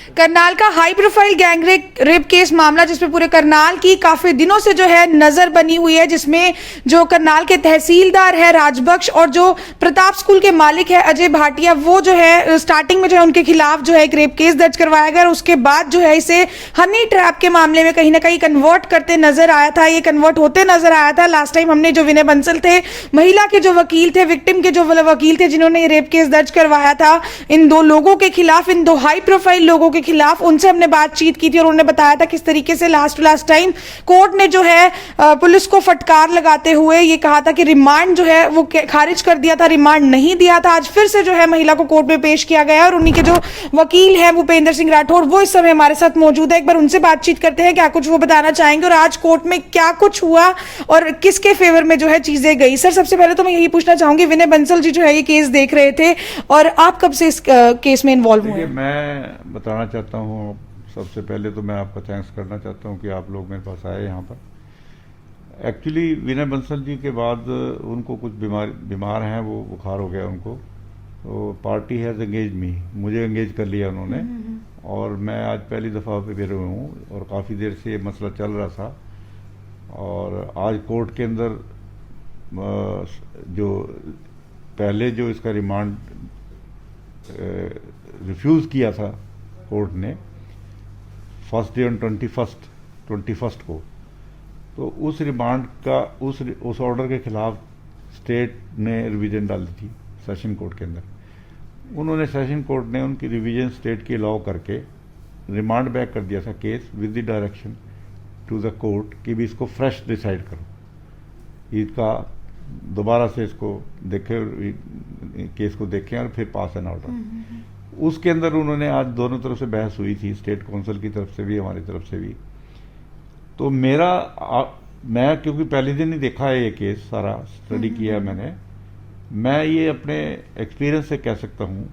करनाल का high profile gang rape case मामला जिसमें पूरे करनाल की काफी दिनों से जो है नजर बनी हुई है, जिसमें जो करनाल के तहसीलदार है राजबख्श और जो प्रताप स्कूल के मालिक है अजय भाटिया, वो जो है स्टार्टिंग में जो है उनके खिलाफ जो है एक रेप केस दर्ज करवाया गया और उसके बाद जो है इसे हनी ट्रैप के मामले में कहीं ना कहीं कन्वर्ट करते नजर आया था, ये कन्वर्ट होते नजर आया था। लास्ट टाइम हमने जो विनय बंसल थे, महिला के जो वकील थे, विक्टिम के जो वकील थे जिन्होंने ये रेप केस दर्ज करवाया था इन दो लोगों के खिलाफ, इन दो हाई प्रोफाइल लोगों के खिलाफ, उनसे हमने बातचीत की थी और उन्होंने बताया था किस तरीके से लास्ट टाइम कोर्ट ने जो है पुलिस को फटकार लगाते हुए ये कहा था कि रिमांड जो है वो खारिज कर दिया था, रिमांड नहीं दिया था। आज फिर से जो है महिला को कोर्ट में पेश किया गया और उन्हीं के जो वकील हैं भूपेंद्र सिंह राठौड़, वो इस समय हमारे साथ मौजूद है। एक बार उनसे बातचीत करते हैं, क्या कुछ वो बताना चाहेंगे और आज कोर्ट में क्या कुछ हुआ और किसके फेवर में जो है चीजें गई। सर, सबसे पहले तो मैं यही पूछना चाहूंगी, विनय बंसल जी जो है ये केस देख रहे थे और आप कब से इस केस में इन्वॉल्व हुए? मैं बताना चाहता हूँ, सबसे पहले तो मैं आपका थैंक्स करना चाहता हूँ कि आप लोग मेरे पास आए यहाँ पर। एक्चुअली विनय बंसल जी के बाद उनको कुछ बीमार हैं, वो बुखार हो गया उनको, तो पार्टी हैज़ एंगेज मी, मुझे एंगेज कर लिया उन्होंने और मैं आज पहली दफ़ा पे फिर हूँ और काफ़ी देर से ये मसला चल रहा था। और आज कोर्ट के अंदर जो पहले जो इसका रिमांड रिफ्यूज़ किया था कोर्ट ने फर्स्ट डे ऑन 21 को, तो उस रिमांड का उस ऑर्डर के खिलाफ स्टेट ने रिवीजन डाली थी सेशन कोर्ट के अंदर। उन्होंने सेशन कोर्ट ने उनकी रिवीजन स्टेट की अलाउ करके रिमांड बैक कर दिया था case with the direction to the court कि भी इसको फ्रेश डिसाइड करो, इसका दोबारा से इसको देखें, केस को देखें और फिर पास एन ऑर्डर। उसके अंदर उन्होंने आज दोनों तरफ से बहस हुई थी, स्टेट काउंसिल की तरफ से भी हमारी तरफ से भी। तो मैं क्योंकि पहले दिन ही देखा है ये केस, सारा स्टडी किया मैंने, मैं ये अपने एक्सपीरियंस से कह सकता हूँ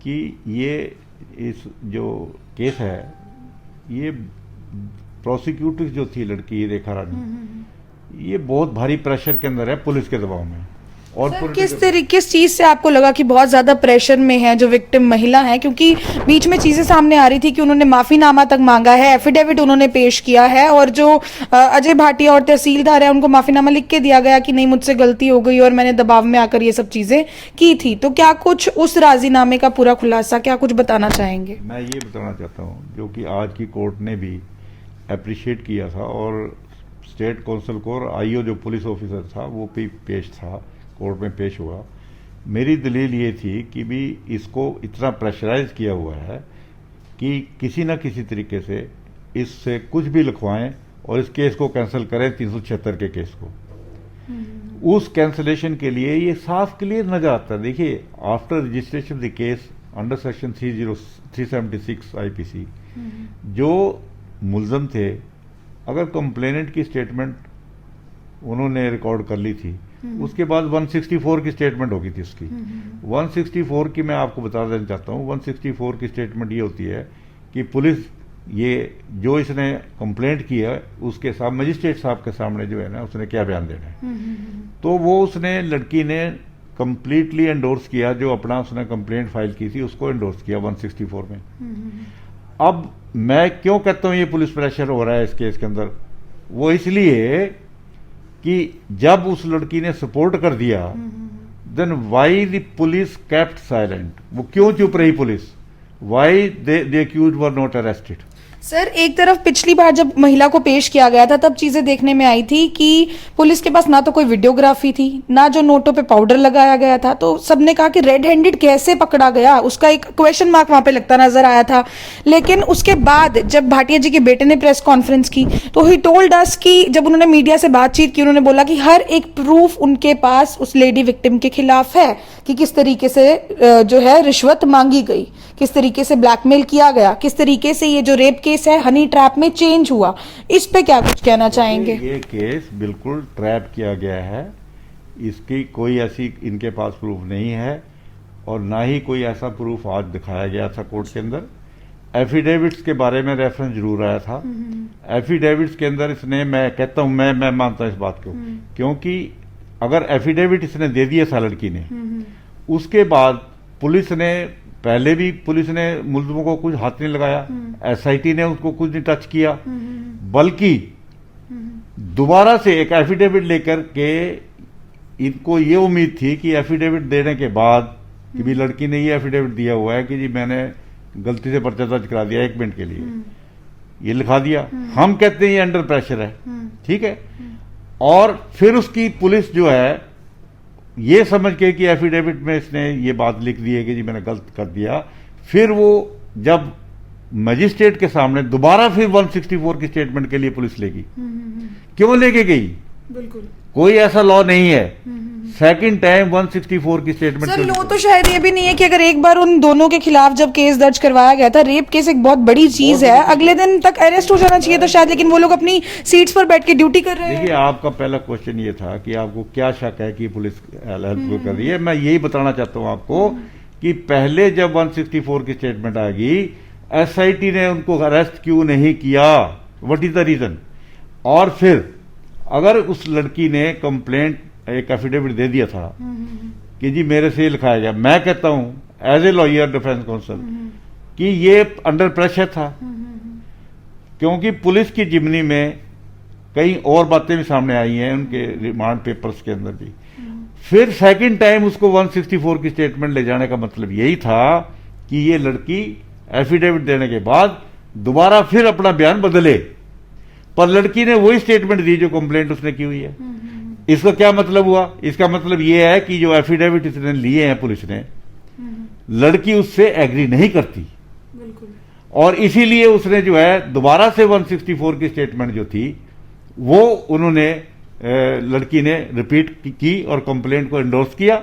कि ये इस जो केस है ये प्रोसिक्यूटर जो थी लड़की रेखा रानी, ये बहुत भारी प्रेशर के अंदर है, पुलिस के दबाव में। और सर, किस चीज से आपको लगा कि बहुत ज्यादा प्रेशर में है जो विक्टिम महिला है? क्योंकि बीच में चीजें सामने आ रही थी कि उन्होंने माफीनामा तक मांगा है, एफिडेविट उन्होंने पेश किया है और जो अजय भाटिया और तहसीलदार है उनको माफीनामा लिख के दिया गया कि नहीं मुझसे गलती हो गई और मैंने दबाव में आकर ये सब चीजें की थी। तो क्या कुछ उस राजीनामे का पूरा खुलासा क्या कुछ बताना चाहेंगे? मैं ये बताना चाहता हूँ जो कि आज की कोर्ट ने भी अप्रिशिएट किया था और स्टेट काउंसिल को और आईओ जो पुलिस ऑफिसर था वो भी पेश था, कोर्ट में पेश हुआ। मेरी दलील ये थी कि भी इसको इतना प्रेशराइज किया हुआ है कि किसी न किसी तरीके से इससे कुछ भी लिखवाएं और इस केस को कैंसिल करें, 376 के केस को। उस कैंसिलेशन के लिए ये साफ क्लियर नजर आता है। देखिए, after registration the case under section 376 IPC, जो मुलजम थे, अगर कंप्लेनेंट की स्टेटमेंट उन्होंने रिकॉर्ड कर ली थी, उसके बाद 164 की स्टेटमेंट होगी थी उसकी। 164 की मैं आपको बता देना चाहता हूँ, 164 की स्टेटमेंट ये होती है कि पुलिस ये जो इसने कंप्लेंट की है उसके साथ मजिस्ट्रेट साहब के सामने जो है ना उसने क्या बयान देना है, तो वो उसने लड़की ने कंप्लीटली एंडोर्स किया, जो अपना उसने कंप्लेंट फाइल की थी उसको एंडोर्स किया 164 में। अब मैं क्यों कहता हूं ये पुलिस प्रेशर हो रहा है इस केस के अंदर, वो इसलिए कि जब उस लड़की ने सपोर्ट कर दिया, then why the police kept silent, वो क्यों चुप रही police, why they accused were not arrested. Sir, एक तरफ पिछली बार जब महिला को पेश किया गया था तब चीजें देखने में आई थी कि पुलिस के पास ना तो कोई वीडियोग्राफी थी, ना जो नोटों पे पाउडर लगाया गया था, तो सबने कहा कि रेड हैंडेड कैसे पकड़ा गया, उसका एक क्वेश्चन मार्क वहां पे लगता नजर आया था। लेकिन उसके बाद जब भाटिया जी के बेटे ने प्रेस कॉन्फ्रेंस की तो ही टोल्ड अस कि जब उन्होंने मीडिया से बातचीत की, उन्होंने बोला कि हर एक प्रूफ उनके पास उस लेडी विक्टिम के खिलाफ है कि किस तरीके से जो है रिश्वत मांगी गई, किस तरीके से ब्लैकमेल किया गया, किस तरीके से ये जो रेप केस है हनी ट्रैप में चेंज हुआ। इस पे क्या कुछ कहना चाहेंगे? ये केस बिल्कुल ट्रैप किया गया है, इसकी कोई ऐसी इनके पास प्रूफ नहीं है और ना ही कोई ऐसा प्रूफ आज दिखाया गया था कोर्ट के अंदर। एफिडेविट्स के बारे में रेफरेंस जरूर आया था। एफिडेविट्स के अंदर इसने, मैं कहता हूं, मैं मानता हूं इस बात को, क्योंकि अगर एफिडेविट इसने दे दिया था लड़की ने, उसके बाद पुलिस ने पहले भी पुलिस ने मुलजिमों को कुछ हाथ नहीं लगाया, एसआईटी ने उसको कुछ नहीं टच किया, बल्कि दोबारा से एक एफिडेविट लेकर के इनको ये उम्मीद थी कि एफिडेविट देने के बाद कि भी लड़की ने ये एफिडेविट दिया हुआ है कि जी मैंने गलती से पर्चा दर्ज करा दिया 1 मिनट के लिए, ये लिखा दिया। हम कहते हैं ये अंडर प्रेशर है, ठीक है। और फिर उसकी पुलिस जो है ये समझ के कि एफिडेविट में इसने ये बात लिख दी है कि जी मैंने गलत कर दिया, फिर वो जब मजिस्ट्रेट के सामने दोबारा फिर 164 की स्टेटमेंट के लिए पुलिस लेगी। क्यों लेके गई? बिल्कुल कोई ऐसा लॉ नहीं है सेकंड टाइम 164 की स्टेटमेंट। सर लो तो शायद ये भी नहीं है कि अगर एक बार उन दोनों के खिलाफ जब केस दर्ज करवाया गया था, रेप केस एक बहुत बड़ी चीज है, अगले दिन तक अरेस्ट हो जाना चाहिए था शायद, लेकिन वो लोग अपनी सीट्स पर बैठ के ड्यूटी कर रहे हैं। देखिए, आपका पहला क्वेश्चन ये था कि आपको क्या शक है कि पुलिस हेल्प कर रही है। मैं यही बताना चाहता हूं आपको कि पहले जब 164 की स्टेटमेंट आएगी, एसआईटी ने उनको अरेस्ट क्यों नहीं किया, व्हाट इज द रीजन? और फिर अगर उस लड़की ने कंप्लेंट एक एफिडेविट दे दिया था कि जी मेरे से लिखाया गया, मैं कहता हूं as a lawyer defence counsel कि ये अंडर प्रेशर था, क्योंकि पुलिस की जिम्नी में कई और बातें भी सामने आई हैं उनके रिमांड पेपर्स के अंदर भी। फिर सेकंड टाइम उसको 164 की स्टेटमेंट ले जाने का मतलब यही था कि ये लड़की एफिडेविट देने के बाद दोबारा फिर अपना बयान बदले, पर लड़की ने वही स्टेटमेंट दी जो कंप्लेंट उसने की हुई है। इसका क्या मतलब हुआ? इसका मतलब यह है कि जो एफिडेविट इसने लिए हैं पुलिस ने, लड़की उससे एग्री नहीं करती, बिल्कुल। और इसीलिए उसने जो है दोबारा से 164 की स्टेटमेंट जो थी वो उन्होंने लड़की ने रिपीट की और कंप्लेंट को एंडोर्स किया,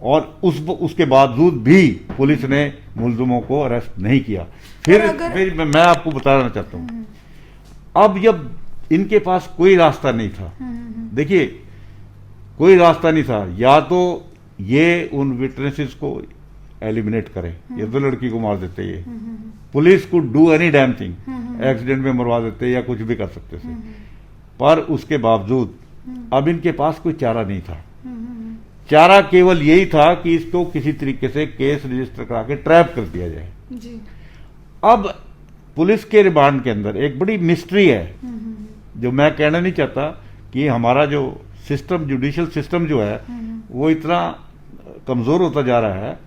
और उसके बावजूद भी पुलिस ने मुलजिमों को अरेस्ट नहीं किया। फिर मैं आपको बताना चाहता हूं, अब जब इनके पास कोई रास्ता नहीं था, देखिए कोई रास्ता नहीं था, या तो ये उन विटनेसेस को एलिमिनेट करें, या तो लड़की को मार देते, ये पुलिस को do any damn thing, accident में मरवा देते या कुछ भी कर सकते थे, पर उसके बावजूद अब इनके पास कोई चारा नहीं था। चारा केवल यही था कि इसको किसी तरीके से केस रजिस्टर करा के ट्रैप कर दिया जाए जी। अब पुलिस के रिमांड के अंदर एक बड़ी मिस्ट्री है, जो मैं कहना नहीं चाहता कि हमारा जो सिस्टम, जुडिशियल सिस्टम जो है वो इतना कमजोर होता जा रहा है,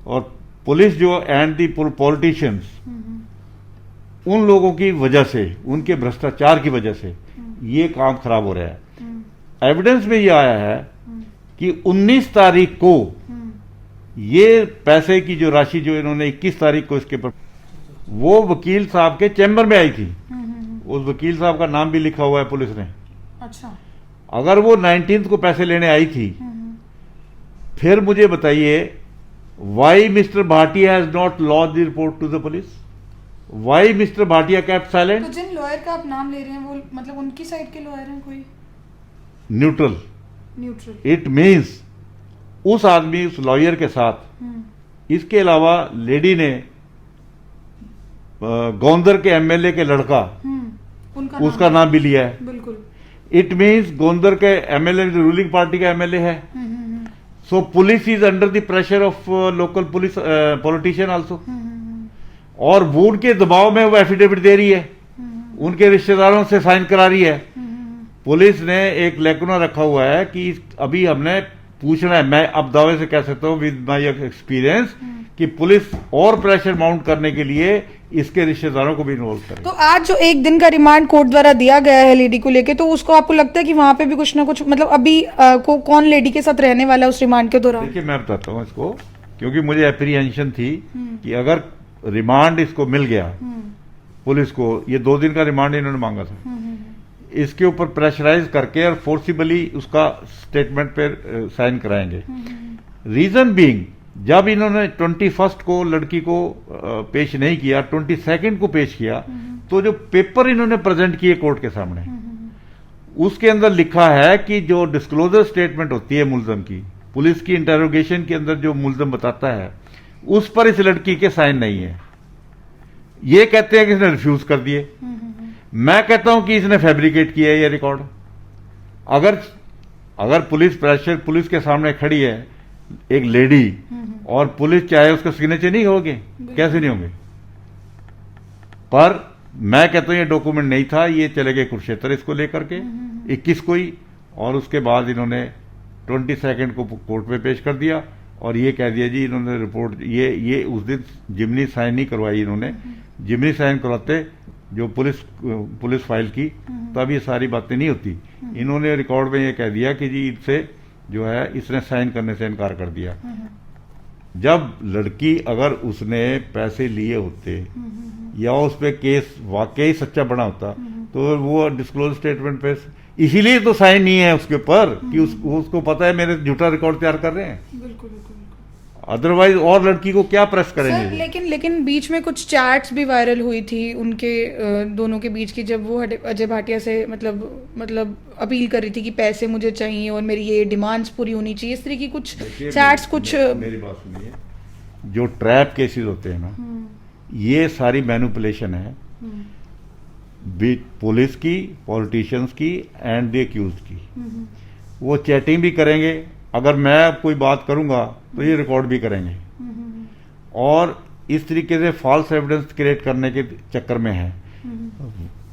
और पुलिस जो एंड दी पॉलिटिशियंस, उन लोगों की वजह से, उनके भ्रष्टाचार की वजह से ये काम खराब हो रहा है। एविडेंस में ये आया है कि 19 तारीख को ये पैसे की जो राशि जो इन्होंने 21 तारीख को इसके ऊपर, वो वकील साहब के चैम्बर में आई थी। उस वकील साहब का नाम भी लिखा हुआ है पुलिस ने। अच्छा, अगर वो 19 को पैसे लेने आई थी, फिर मुझे बताइए why Mr Bhatia has not lodge the report to the police? Why Mr Bhatia kept silent? तो जिन लॉयर का आप नाम ले रहे हैं वो मतलब उनकी साइड के लॉयर हैं कोई? न्यूट्रल। न्यूट्रल। इट मीन्स उस आदमी, उस लॉयर के साथ इसके अलावा लेडी ने गोंदर के एमएलए के लड़का, उसका नाम भी लिया है। बिल्कुल। इट मीन्स गोंदर के एमएलए रूलिंग पार्टी का एमएलए है। So police is under the pressure of local police politician also, और वो उनके दबाव में वो एफिडेविट दे रही है, उनके रिश्तेदारों से साइन करा रही है। पुलिस ने एक लेकुना रखा हुआ है कि अभी हमने पूछना है, मैं अब दावे से कह सकता हूं विद माय एक्सपीरियंस कि पुलिस और प्रेशर माउंट करने के लिए इसके रिश्तेदारों को भी इन्वॉल्व करे। तो आज जो 1 दिन का रिमांड कोर्ट द्वारा दिया गया है लेडी को लेके, तो उसको आपको लगता है कि वहां पे भी कुछ ना कुछ मतलब अभी कौन लेडी के साथ रहने वाला है उस रिमांड के दौरान? देखिए, मैं बताता हूँ इसको, क्योंकि मुझे एप्रीहेंशन थी कि अगर रिमांड इसको मिल गया पुलिस को, ये 2 दिन का रिमांड इन्होंने मांगा था, इसके ऊपर प्रेशराइज करके और फोर्सिबली उसका स्टेटमेंट पे साइन कराएंगे। रीजन बीइंग, जब इन्होंने 21 को लड़की को पेश नहीं किया, 22 को पेश किया, तो जो पेपर इन्होंने प्रेजेंट किए कोर्ट के सामने, उसके अंदर लिखा है कि जो डिस्क्लोजर स्टेटमेंट होती है मुलजम की, पुलिस की इंटेरोगेशन के अंदर जो मुलजम बताता है, उस पर इस लड़की के साइन नहीं है। ये कहते हैं कि इसने रिफ्यूज कर दिए। मैं कहता हूं कि इसने फैब्रिकेट किया है ये रिकॉर्ड। अगर पुलिस प्रेशर, पुलिस के सामने खड़ी है एक लेडी और पुलिस चाहे उसका सिग्नेचर नहीं होंगे, कैसे नहीं होंगे? पर मैं कहता हूं ये डॉक्यूमेंट नहीं था, ये चले गए कुरुक्षेत्र इसको लेकर के 21 को ही, और उसके बाद इन्होंने 22 को कोर्ट में पेश कर दिया और ये कह दिया जी इन्होंने रिपोर्ट, ये उस दिन जिमनी साइन नहीं करवाई इन्होंने। जिमनी साइन करवाते जो पुलिस फाइल की तब ये सारी बातें नहीं होती। इन्होंने रिकॉर्ड में ये कह दिया कि जी इससे जो है इसने साइन करने से इनकार कर दिया। जब लड़की अगर उसने पैसे लिए होते या उस पे केस वाकई सच्चा बना होता तो वो डिस्क्लोज स्टेटमेंट पे, इसीलिए तो साइन नहीं है उसके ऊपर कि उसको पता है मेरे झूठा रिकॉर्ड तैयार कर रहे हैं। बिल्कुल बिल्कुल। अदरवाइज और लड़की को क्या प्रेस सर करेंगे? लेकिन बीच में कुछ चैट्स भी वायरल हुई थी उनके दोनों के बीच की, जब वो अजय भाटिया से मतलब अपील कर रही थी कि पैसे मुझे चाहिए और मेरी ये डिमांड्स पूरी होनी चाहिए, इस तरह की कुछ चैट्स कुछ। मेरी बात सुनिए, जो ट्रैप केसेस होते हैं ना, ये सारी मैनिपुलेशन है पुलिस की, पॉलिटिशियंस की एंड द एक्यूज्ड की। वो चैटिंग भी करेंगे, अगर मैं कोई बात करूंगा तो ये रिकॉर्ड भी करेंगे, और इस तरीके से फॉल्स एविडेंस क्रिएट करने के चक्कर में है।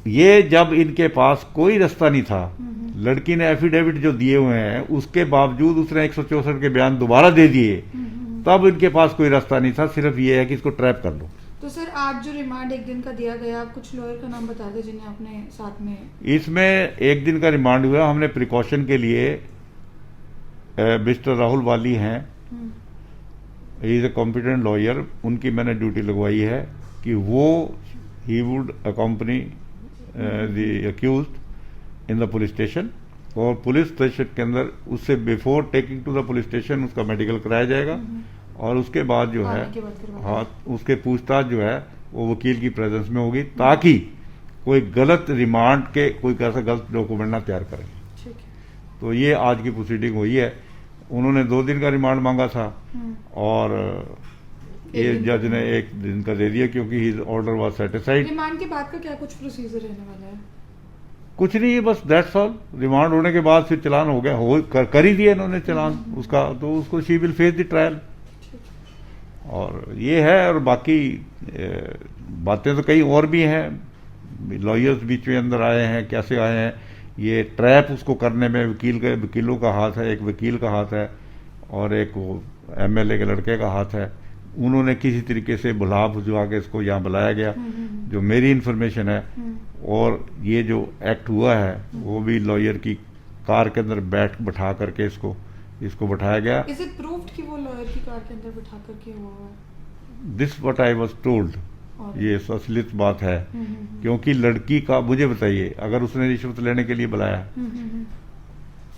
ये जब इनके पास कोई रास्ता नहीं था, लड़की ने एफिडेविट जो दिए हुए हैं उसके बावजूद उसने 164 के बयान दोबारा दे दिए, तब इनके पास कोई रास्ता नहीं था, सिर्फ ये है कि इसको ट्रैप कर लो। तो सर आज जो रिमांड 1 दिन का दिया गया, आप कुछ लॉयर का नाम बता दें जिन्हें आपने साथ में। इसमें 1 दिन का रिमांड हुआ, हमने प्रिकॉशन के लिए मिस्टर राहुल वाली हैं, he is a competent lawyer, उनकी मैंने ड्यूटी लगवाई है कि वो ही would accompany the accused in the police station, और पुलिस स्टेशन के अंदर उससे before taking to the police station उसका मेडिकल कराया जाएगा, और उसके बाद जो है हाँ उसके पूछताछ जो है वो वकील की प्रेजेंस में होगी, ताकि कोई गलत रिमांड के कोई ऐसा गलत डॉक्यूमेंट ना तैयार करें। तो ये आज की प्रोसीडिंग हुई है। उन्होंने 2 दिन का रिमांड मांगा था और ये जज ने 1 दिन का दे दिया क्योंकि his order was satisfied. Remand के बाद का क्या कुछ प्रोसीजर रहने वाला है? कुछ नहीं है, बस दैट्स ऑल। रिमांड होने के बाद फिर चलान हो गया, कर ही दिया इन्होंने चलान उसका, तो उसको she will face the trial. और ये है, और बाकी बातें तो कई और भी हैं। लॉयर्स बीच में अंदर आए हैं, कैसे आए हैं, ये ट्रैप उसको करने में वकीलों का हाथ है, एक वकील का हाथ है और एक एमएलए के लड़के का हाथ है। उन्होंने किसी तरीके से बुला भुजवा के इसको यहाँ बुलाया गया, जो मेरी इन्फॉर्मेशन है। और ये जो एक्ट हुआ है वो भी लॉयर की कार के अंदर बैठा करके इसको बैठाया गया। Is it proved कि वो लॉयर की कार के अंदर बिठा करके हुआ है? This what I was told. ये असलियत बात है, क्योंकि लड़की का, मुझे बताइए, अगर उसने रिश्वत लेने के लिए बुलाया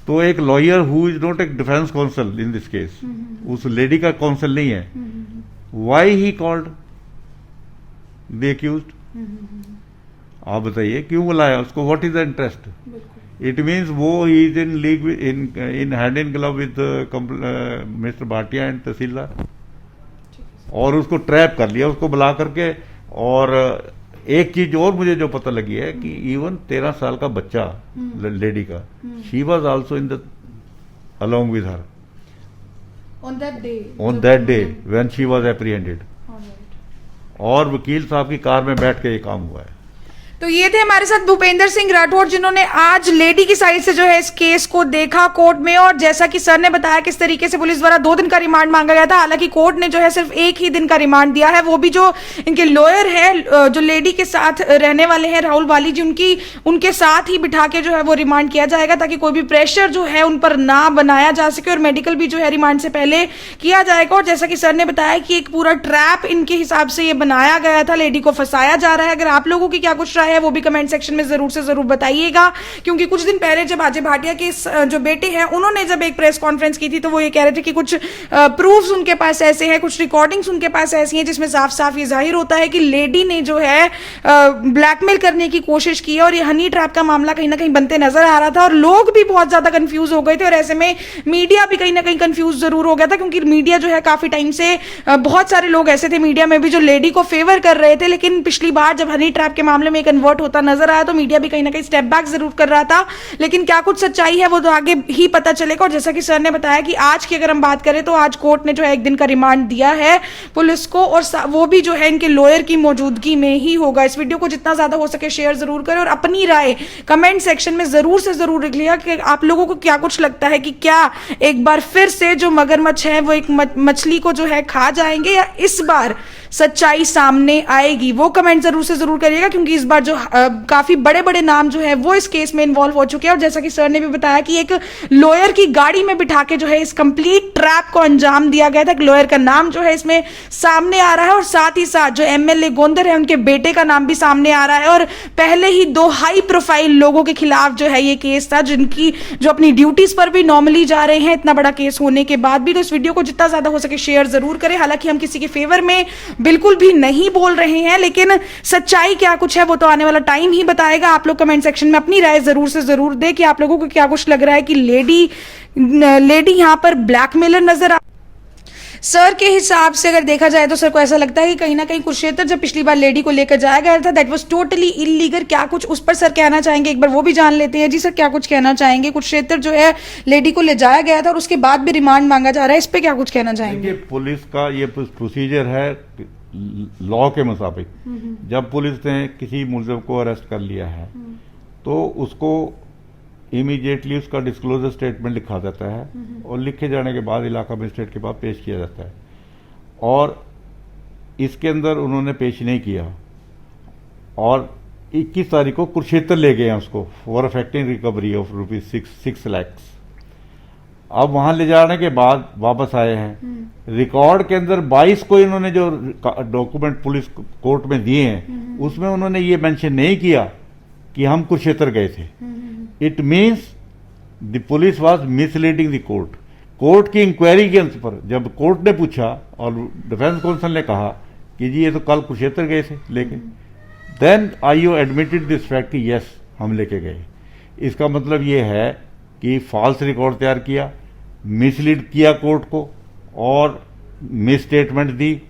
तो एक lawyer who is not a defence counsel in this case, उस लेडी का काउंसिल नहीं है, why he called the accused? आप बताइए क्यों बुलाया उसको? What is the interest? It means वो he is in league in hand in glove with mister Bhatia and tehsildar, और उसको ट्रैप कर लिया, उसको बुला करके। और एक चीज और मुझे जो पता लगी है कि इवन 13 साल का बच्चा लेडी का, she was also in the along with her on that day when she was apprehended। और वकील साहब की कार में बैठ के ये काम हुआ है। तो ये थे हमारे साथ भूपेंद्र सिंह राठौड़, जिन्होंने आज लेडी की साइड से जो है इस केस को देखा कोर्ट में। और जैसा कि सर ने बताया किस तरीके से पुलिस द्वारा 2 दिन का रिमांड मांगा गया था, हालांकि कोर्ट ने जो है सिर्फ 1 ही दिन का रिमांड दिया है। वो भी जो इनके लॉयर है, जो लेडी के साथ रहने वाले हैं राहुल वाली जी, उनके साथ ही बिठा के जो है वो रिमांड किया जाएगा, ताकि कोई भी प्रेशर जो है उन पर ना बनाया जा सके। और मेडिकल भी जो है रिमांड से पहले किया जाएगा। और जैसा कि सर ने बताया कि एक पूरा ट्रैप इनके हिसाब से ये बनाया गया था, लेडी को फंसाया जा रहा है। अगर आप लोगों की क्या कुछ राय है वो भी कमेंट सेक्शन में जरूर से जरूर बताइएगा, क्योंकि कुछ दिन पहले जब अजय भाटिया के जो बेटे हैं उन्होंने जब एक प्रेस कॉन्फ्रेंस की थी तो वो ये कह रहे थे कि कुछ प्रूफ्स उनके पास ऐसे हैं, कुछ रिकॉर्डिंग्स उनके पास ऐसी हैं जिसमें साफ साफ ये जाहिर होता है कि लेडी ने जो है ब्लैकमेल करने की कोशिश की है। और ये हनी ट्रैप का मामला कहीं ना कहीं बनते नजर आ रहा था और लोग भी बहुत ज्यादा कंफ्यूज हो गए थे। और ऐसे में मीडिया भी कहीं ना कहीं कंफ्यूज जरूर हो गया था, क्योंकि मीडिया जो है काफी टाइम से बहुत सारे लोग ऐसे थे मीडिया में भी जो लेडी को फेवर कर रहे थे। लेकिन पिछली बार जब हनी ट्रैप के मामले में एक कन्वर्ट होता नजर आया, तो मीडिया भी कहीं ना कहीं स्टेप बैक जरूर कर रहा था। लेकिन क्या कुछ सच्चाई है वो तो आगे ही पता चलेगा। और जैसा कि सर ने बताया कि आज की अगर हम बात करें तो आज कोर्ट ने जो है 1 दिन का रिमांड दिया है पुलिस को, और वो भी जो है इनके लॉयर की मौजूदगी में ही होगा। इस वीडियो को जितना ज्यादा हो सके शेयर जरूर करें और अपनी राय कमेंट सेक्शन में जरूर से जरूर लिख लिया कि आप लोगों को क्या कुछ लगता है कि क्या एक बार फिर से जो मगरमच्छ है वो एक मछली को जो है खा जाएंगे, या इस बार सच्चाई सामने आएगी। वो कमेंट जरूर से जरूर करिएगा, क्योंकि इस बार जो काफी बड़े बड़े नाम जो है वो इस केस में इन्वॉल्व हो चुके हैं। और जैसा कि सर ने भी बताया कि एक लॉयर की गाड़ी में बिठा के जो है इस कंप्लीट ट्रैप को अंजाम दिया गया था। एक लॉयर का नाम जो है इसमें सामने आ रहा है, और साथ ही साथ जो एमएलए गोंदर है उनके बेटे का नाम भी सामने आ रहा है। और पहले ही 2 हाई प्रोफाइल लोगों के खिलाफ जो है ये केस था, जिनकी जो अपनी ड्यूटीज पर भी नॉर्मली जा रहे हैं इतना बड़ा केस होने के बाद भी। तो इस वीडियो को जितना ज्यादा हो सके शेयर जरूर करें। हालांकि हम किसी के फेवर में बिल्कुल भी नहीं बोल रहे हैं, लेकिन सच्चाई क्या कुछ है वो तो आने वाला टाइम ही बताएगा। आप लोग कमेंट सेक्शन में अपनी राय जरूर से जरूर दें कि आप लोगों को क्या कुछ लग रहा है कि लेडी यहां पर ब्लैकमेलर नजर आ। सर के हिसाब से अगर देखा जाए तो सर को ऐसा लगता है कि कहीं ना कहीं कुरुक्षेत्र जब पिछली बार लेडी को लेकर जाया गया था दैट वाज टोटली इलीगल। क्या कुछ उस पर सर कहना चाहेंगे, एक बार वो भी जान लेते हैं। जी सर, क्या कुछ कहना चाहेंगे? कुरुक्षेत्र जो है लेडी को ले जाया गया था और उसके बाद भी रिमांड मांगा जा रहा है, इस पे क्या कुछ कहना चाहेंगे? पुलिस का ये प्रोसीजर है लॉ के मुताबिक। जब पुलिस ने किसी मुलजिम को अरेस्ट कर लिया है तो उसको इमीडिएटली उसका डिस्क्लोजर स्टेटमेंट लिखा जाता है, और लिखे जाने के बाद इलाका मजिस्ट्रेट के पास पेश किया जाता है। और इसके अंदर उन्होंने पेश नहीं किया, और 21 तारीख को कुरुक्षेत्र ले गए हैं उसको for affecting recovery of ₹6 lakh. अब वहां ले जाने के बाद वापस आए हैं। रिकॉर्ड के अंदर 22 को इन्होंने जो डॉक्यूमेंट पुलिस कोर्ट में दिए हैं उसमें उन्होंने ये मेंशन नहीं किया कि हम कुरुक्षेत्र गए थे। It means the police was misleading the court. Court की इंक्वायरी के अंत पर जब कोर्ट ने पूछा और डिफेंस काउंसिल ने कहा कि जी ये तो कल कुरुक्षेत्र गए थे लेकिन, then IO admitted this fact कि यस हम लेके गए। इसका मतलब ये है कि फॉल्स रिकॉर्ड तैयार किया, मिसलीड किया कोर्ट को, और मिस स्टेटमेंट दी,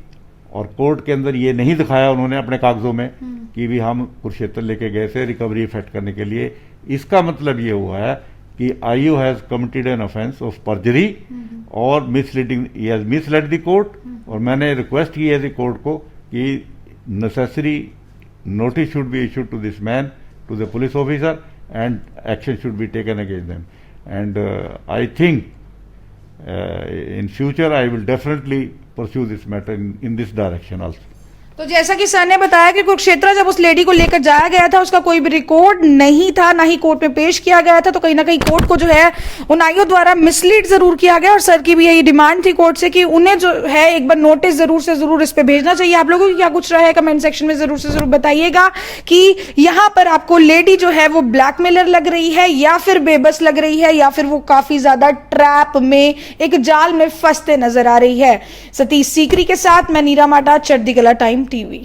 और कोर्ट के अंदर ये नहीं दिखाया उन्होंने अपने कागजों में कि भी हम कुरुक्षेत्र लेके गए थे रिकवरी इफेक्ट करने के लिए। इसका मतलब ये हुआ है कि IO has committed an offence of perjury और misleading, he has misled the court. और मैंने रिक्वेस्ट की है द कोर्ट को कि necessary notice should be issued to this man, to the police officer, and action should be taken against them. And I think in future I will definitely pursue this matter in this direction also. तो जैसा कि sir ने बताया कि कुरुक्षेत्र जब उस lady को लेकर जाया गया था उसका कोई भी रिकॉर्ड नहीं था, ना ही कोर्ट में पेश किया गया था। तो कहीं ना कहीं कोर्ट को जो है उन आईओ द्वारा मिसलीड जरूर किया गया, और सर की भी यही डिमांड थी कोर्ट से कि उन्हें जो है एक बार नोटिस जरूर से जरूर इस पे भेजना चाहिए। आप लोगों की क्या कुछ रहा है कमेंट सेक्शन में जरूर से जरूर बताइएगा कि यहाँ पर आपको लेडी जो है वो ब्लैकमेलर लग रही है, या फिर बेबस लग रही है, या फिर वो काफी ज्यादा ट्रैप में एक जाल में फंसते नजर आ रही है। सतीश सीकरी के साथ मैं नीरा माटा, चढ़ती कला टाइम टीवी।